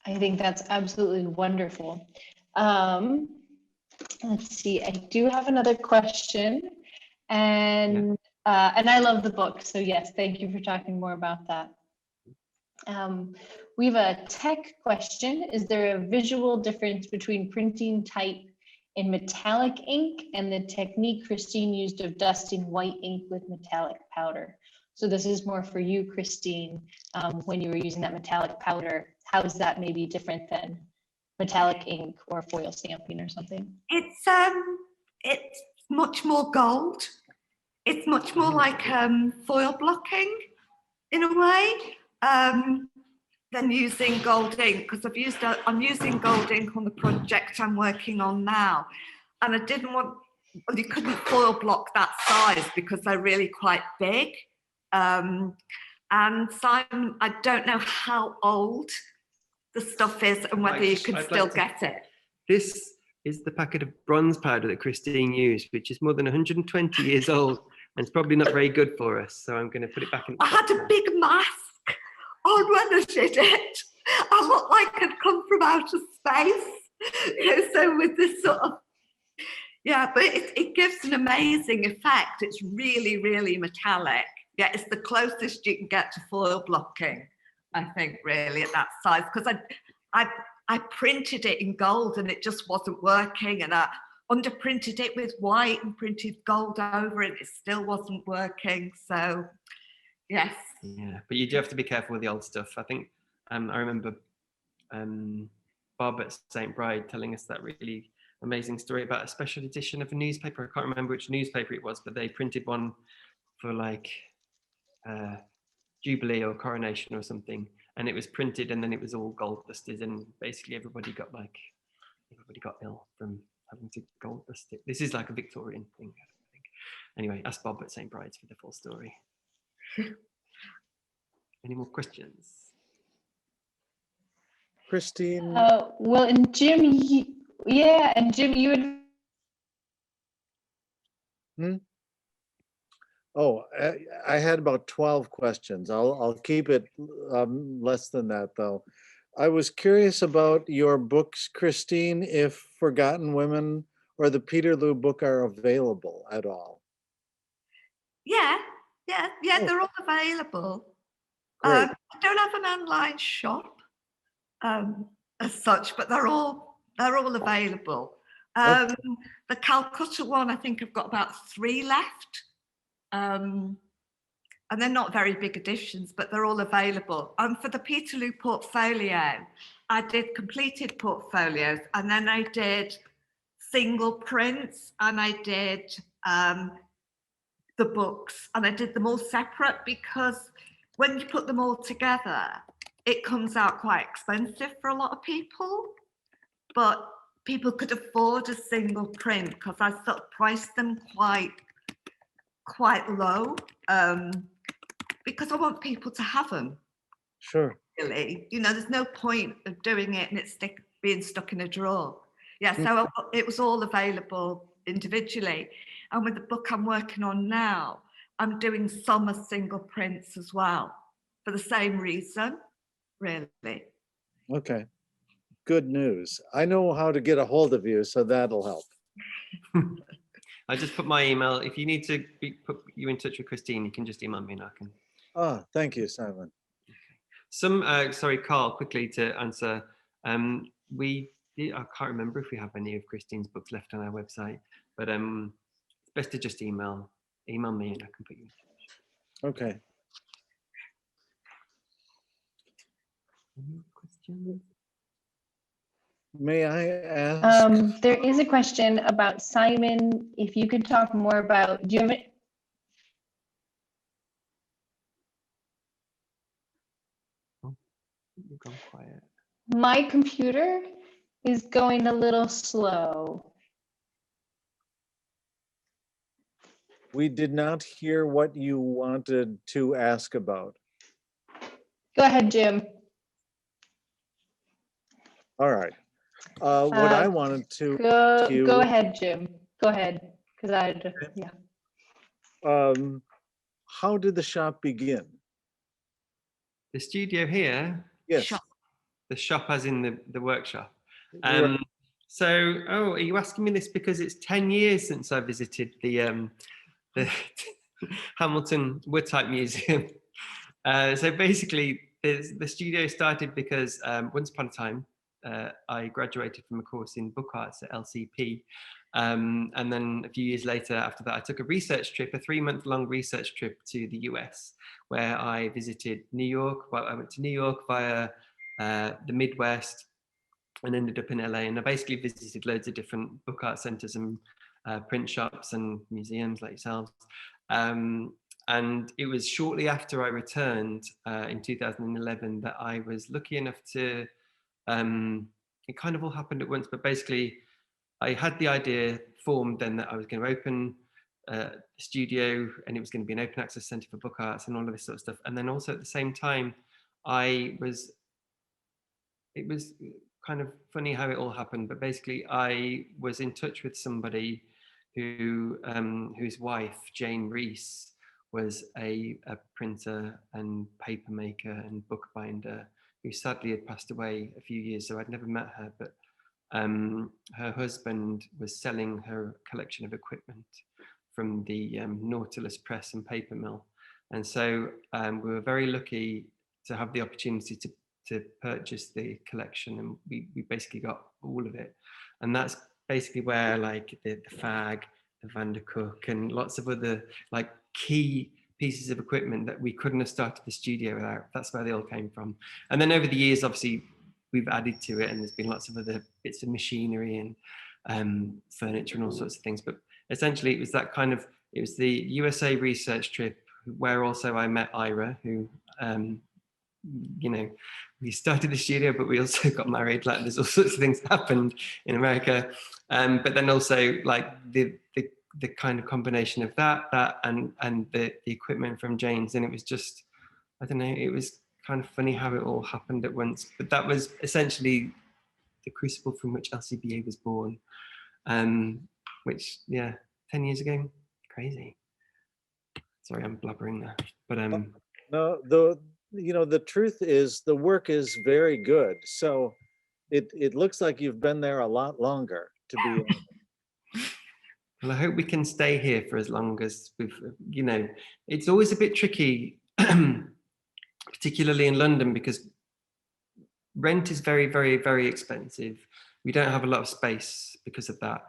I think that's absolutely wonderful. Let's see, I do have another question, and I love the book, so yes, thank you for talking more about that. We have a tech question. Is there a visual difference between printing type in metallic ink and the technique Christine used of dusting white ink with metallic powder? So this is more for you, Christine, when you were using that metallic powder. How is that maybe different than metallic ink or foil stamping or something? It's much more gold. It's much more like foil blocking in a way than using gold ink, because I'm using gold ink on the project I'm working on now, and I didn't want, well, you couldn't foil block that size because they're really quite big. And Simon, I don't know how old the stuff is and whether you can still get it. This is the packet of bronze powder that Christine used, which is more than 120 years old, and it's probably not very good for us. So I'm going to put it back in. I had a big mask on when I did it. I looked like I'd come from outer space. You know, so with this sort of, yeah, but it gives an amazing effect. It's really, really metallic. Yeah, it's the closest you can get to foil blocking, I think, really, at that size, because I printed it in gold and it just wasn't working, and I underprinted it with white and printed gold over it. It still wasn't working. So, yes. Yeah, but you do have to be careful with the old stuff. I think I remember Bob at St. Bride telling us that really amazing story about a special edition of a newspaper. I can't remember which newspaper it was, but they printed one for like Jubilee or Coronation or something, and it was printed and then it was all gold dusted, and basically everybody got ill from having to gold dust it. This is like a Victorian thing, I think. Anyway, ask Bob at St. Bride's for the full story. Any more questions? Christine? Well, and Jim, Jim, you would. Oh, I had about 12 questions. I'll keep it less than that, though. I was curious about your books, Christine, if Forgotten Women or the Peterloo book are available at all. Yeah, Oh. they're all available. Great. I don't have an online shop as such, but they're all available. Okay. The Calcutta one, I think I've got about 3 left. And they're not very big editions, but they're all available. For the Peterloo portfolio, I did completed portfolios, and then I did single prints, and I did the books, and I did them all separate, because when you put them all together, it comes out quite expensive for a lot of people, but people could afford a single print because I sort of priced them quite low, because I want people to have them. Sure. Really, you know, there's no point of doing it and it's being stuck in a drawer. Yeah, so it was all available individually. And with the book I'm working on now, I'm doing some as single prints as well for the same reason, really. Okay. Good news. I know how to get a hold of you, so that'll help. I just put my email. If you need to put you in touch with Christine, you can just email me and I can. Ah, thank you, Simon. Sorry, Carl, quickly to answer. I can't remember if we have any of Christine's books left on our website, but it's best to just email me and I can put you in touch. Okay. Any questions? May I ask? There is a question about Simon. If you could talk more about, do you have it? You've gone quiet. My computer is going a little slow. We did not hear what you wanted to ask about. Go ahead, Jim. All right. What I wanted to ask you, Go ahead, Jim. Go ahead, because yeah. how did the shop begin? The studio here, Yes. Shop. the shop as in the workshop. Right. So, are you asking me this because it's 10 years since I visited the Hamilton Woodtype Museum? So basically, the studio started because once upon a time, I graduated from a course in book arts at LCP. And then a few years later, after that, I took a 3-month-long research trip to the US, where I visited New York. Well, I went to New York via the Midwest and ended up in LA. And I basically visited loads of different book art centers and print shops and museums like yourselves. And it was shortly after I returned in 2011 that I was lucky enough to, it kind of all happened at once, but basically I had the idea formed then that I was going to open a studio and it was going to be an open access center for book arts and all of this sort of stuff. And then also at the same time, it was kind of funny how it all happened, but basically I was in touch with somebody whose wife, Jane Reese, was a printer and paper maker and bookbinder who sadly had passed away a few years, so I'd never met her, but her husband was selling her collection of equipment from the Nautilus press and paper mill. And so we were very lucky to have the opportunity to purchase the collection, and we basically got all of it. And that's basically where like the Fag, the Vandercook, and lots of other like key pieces of equipment that we couldn't have started the studio without, that's where they all came from. And then over the years, obviously, we've added to it, and there's been lots of other bits of machinery and furniture and all sorts of things. But essentially, it was the USA research trip where also I met Ira, who we started the studio, but we also got married. Like, there's all sorts of things happened in America, but then also like the kind of combination of that and the equipment from Jane's, and it was just, I don't know, it was kind of funny how it all happened at once. But that was essentially the crucible from which LCBA was born, which 10 years ago, crazy. Sorry, I'm blubbering there, but No, the truth is the work is very good. So it looks like you've been there a lot longer, to be honest. Well, I hope we can stay here for as long as it's always a bit tricky, particularly in London, because rent is very, very, very expensive. We don't have a lot of space because of that.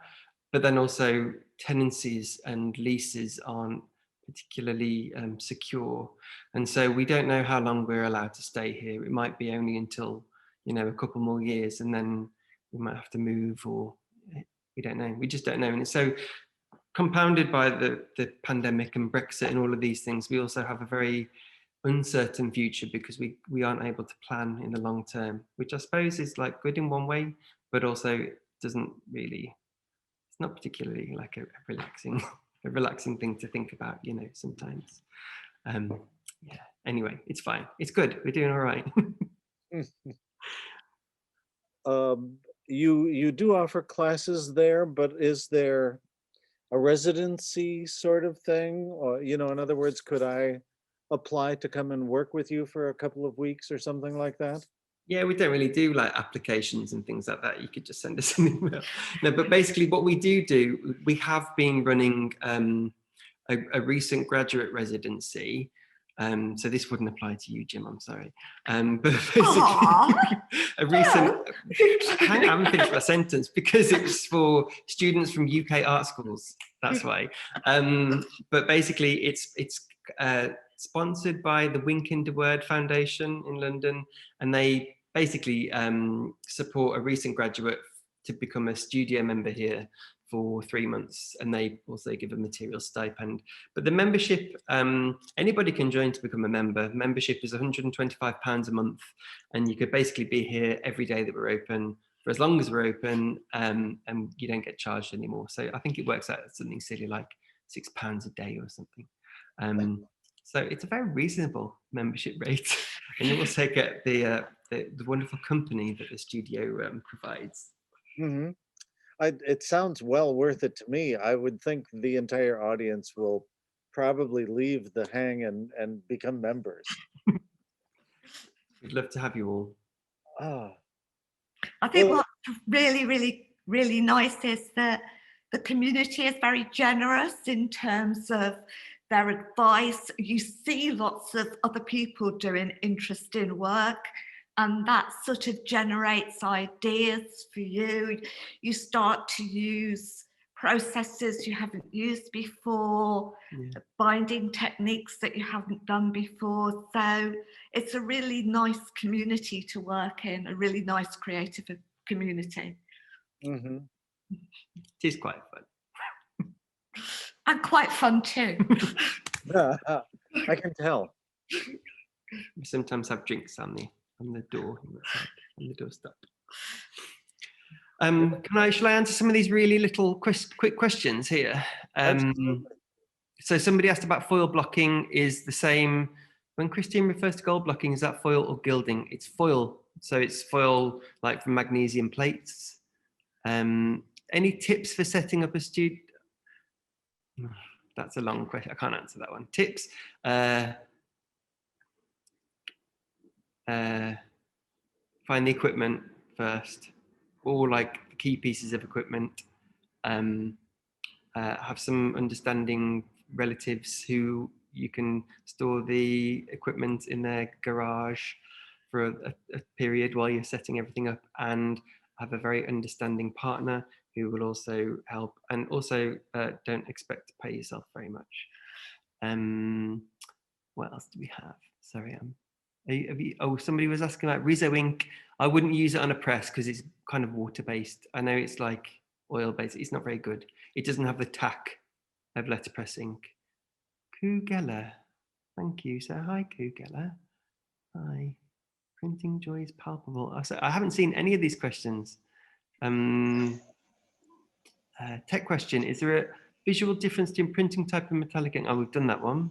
But then also tenancies and leases aren't particularly secure. And so we don't know how long we're allowed to stay here. It might be only until, a couple more years, and then we might have to move, or we don't know. We just don't know. And it's so compounded by the pandemic and Brexit and all of these things. We also have a very uncertain future because we aren't able to plan in the long term, which I suppose is like good in one way, but also doesn't really, it's not particularly like a relaxing thing to think about, you know, sometimes. Yeah, anyway, it's fine. It's good. We're doing all right. You do offer classes there, but is there a residency sort of thing? Or, you know, in other words, could I apply to come and work with you for a couple of weeks or something like that? Yeah, we don't really do like applications and things like that. You could just send us an email. No, but basically what we do, we have been running a recent graduate residency. So this wouldn't apply to you, Jim, I'm sorry. But basically a recent, hang on, finish my sentence, because it was for students from UK art schools, that's why. But basically it's sponsored by the Winkinder Word Foundation in London, and they basically support a recent graduate to become a studio member here for 3 months, and they also give a material stipend. But the membership, anybody can join to become a member. Membership is £125 a month, and you could basically be here every day that we're open for as long as we're open, and you don't get charged anymore. So I think it works out at something silly like £6 a day or something. So it's a very reasonable membership rate, and you also get the wonderful company that the studio provides. Mm-hmm. It sounds well worth it to me. I would think the entire audience will probably leave the hang and become members. We'd love to have you all. Ah, I think well, what's really nice is that the community is very generous in terms of their advice. You see lots of other people doing interesting work, and that sort of generates ideas for you. You start to use processes you haven't used before, binding techniques that you haven't done before. So it's a really nice community to work in, a really nice creative community. mm-hmm. It is quite fun. And quite fun too. I can tell. We sometimes have drinks on the door, on the doorstep. Shall I answer some of these really little quick questions here? So somebody asked about foil blocking is the same. When Christine refers to gold blocking, is that foil or gilding? It's foil. So it's foil like from magnesium plates. Any tips for setting up a studio? That's a long question. I can't answer that one. Tips. Find the equipment first, or like the key pieces of equipment. Have some understanding relatives who you can store the equipment in their garage for a period while you're setting everything up, and have a very understanding partner who will also help, and also don't expect to pay yourself very much. What else do we have? Sorry, somebody was asking about Rizzo ink. I wouldn't use it on a press because it's kind of water-based. I know it's like oil-based. It's not very good. It doesn't have the tack of letterpress ink. Kugela, thank you. So hi, Kugela. Hi. Printing joy is palpable. So I haven't seen any of these questions. Tech question: is there a visual difference between printing type and metallic ink? Oh, we've done that one.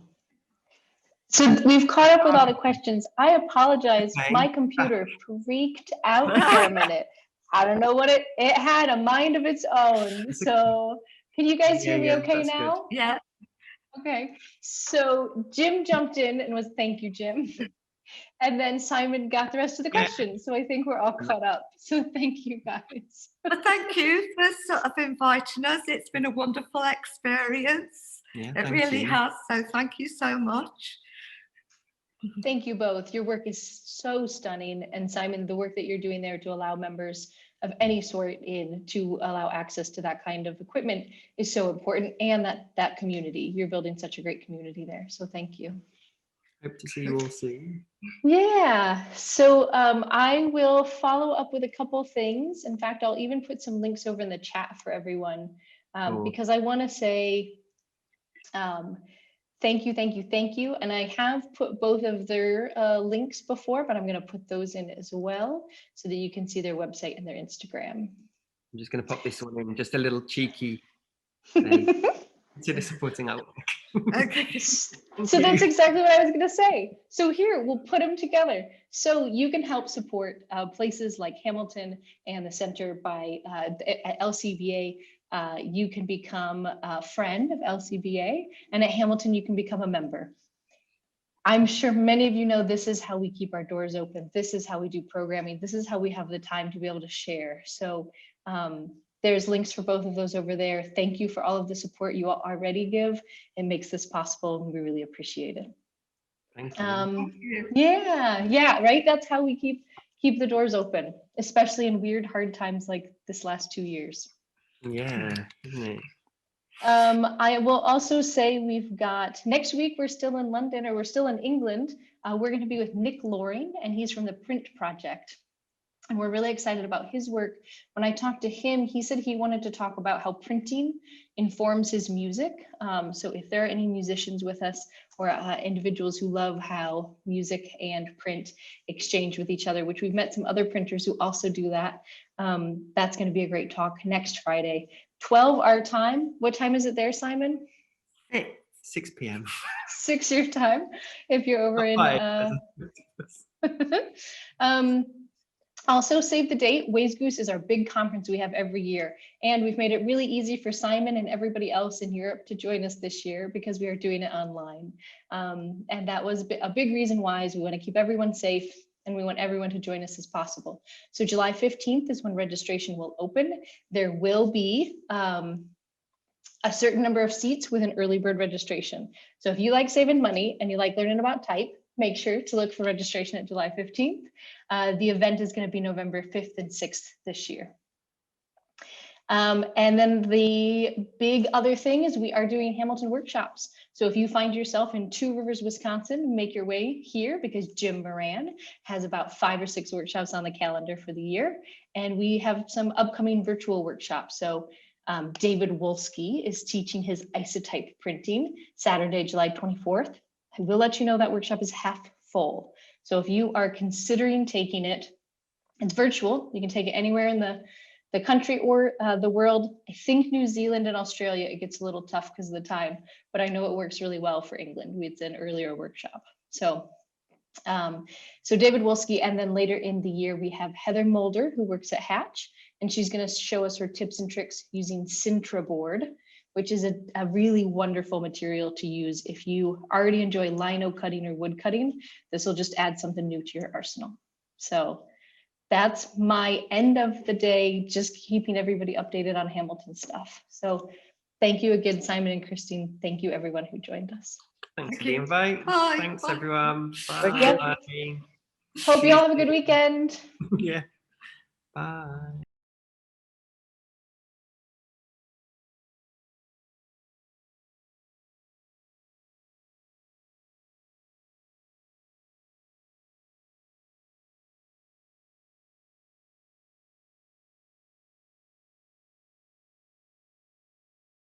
So we've caught up with all the questions. I apologize. Okay. My computer freaked out for a minute. I don't know what it had a mind of its own. So can you guys hear me okay now? Good. Yeah. Okay. So Jim jumped in and was, thank you, Jim. And then Simon got the rest of the questions. So I think we're all caught up. So thank you guys. Well, thank you for sort of inviting us. It's been a wonderful experience. Yeah, it really has. So thank you so much. Thank you both. Your work is so stunning. And Simon, the work that you're doing there to allow members of any sort in to allow access to that kind of equipment is so important. And that community, you're building such a great community there. So thank you. Hope to see you all soon. Yeah, so I will follow up with a couple things. In fact, I'll even put some links over in the chat for everyone, Cool. because I want to say Thank you, thank you, thank you. And I have put both of their links before, but I'm going to put those in as well so that you can see their website and their Instagram. I'm just going to pop this one in, just a little cheeky. Consider supporting our work. Okay. So that's exactly what I was going to say. So here, we'll put them together. So you can help support places like Hamilton and the Center by at LCBA. You can become a friend of LCBA, and at Hamilton, you can become a member. I'm sure many of you know this is how we keep our doors open. This is how we do programming. This is how we have the time to be able to share. So there's links for both of those over there. Thank you for all of the support you all already give. It makes this possible, and we really appreciate it. Thank you. Thank you. Yeah, right. That's how we keep the doors open, especially in weird, hard times like this last 2 years. Yeah, isn't it? I will also say we've got next week, we're still in London, or we're still in England. We're going to be with Nick Loring, and he's from the Print Project. And we're really excited about his work. When I talked to him, he said he wanted to talk about how printing informs his music. So if there are any musicians with us, or individuals who love how music and print exchange with each other, which we've met some other printers who also do that, that's going to be a great talk next Friday. 12 our time. What time is it there, Simon? 6 p.m. 6 your time, if you're over in also, save the date. Ways Goose is our big conference we have every year, and we've made it really easy for Simon and everybody else in Europe to join us this year because we are doing it online. And that was a big reason why, is we want to keep everyone safe, and we want everyone to join us as possible. So July 15th is when registration will open. There will be a certain number of seats with an early bird registration. So if you like saving money and you like learning about type, make sure to look for registration at July 15th. The event is going to be November 5th and 6th this year. And then the big other thing is we are doing Hamilton workshops. So if you find yourself in Two Rivers, Wisconsin, make your way here, because Jim Moran has about 5 or 6 workshops on the calendar for the year. And we have some upcoming virtual workshops. So David Wolski is teaching his isotype printing Saturday, July 24th. I will let you know that workshop is half full. So if you are considering taking it, it's virtual. You can take it anywhere in the country or the world. I think New Zealand and Australia, it gets a little tough because of the time, but I know it works really well for England. It's an earlier workshop. So David Wolski, and then later in the year, we have Heather Mulder, who works at Hatch, and she's going to show us her tips and tricks using Sintra board, which is a really wonderful material to use. If you already enjoy lino cutting or wood cutting, this will just add something new to your arsenal. So that's my end of the day, just keeping everybody updated on Hamilton stuff. So thank you again, Simon and Christine. Thank you, everyone who joined us. Thanks for the invite. Bye. Thanks, Bye. everyone. Thank Bye. Hope you all have a good weekend. Yeah. Bye.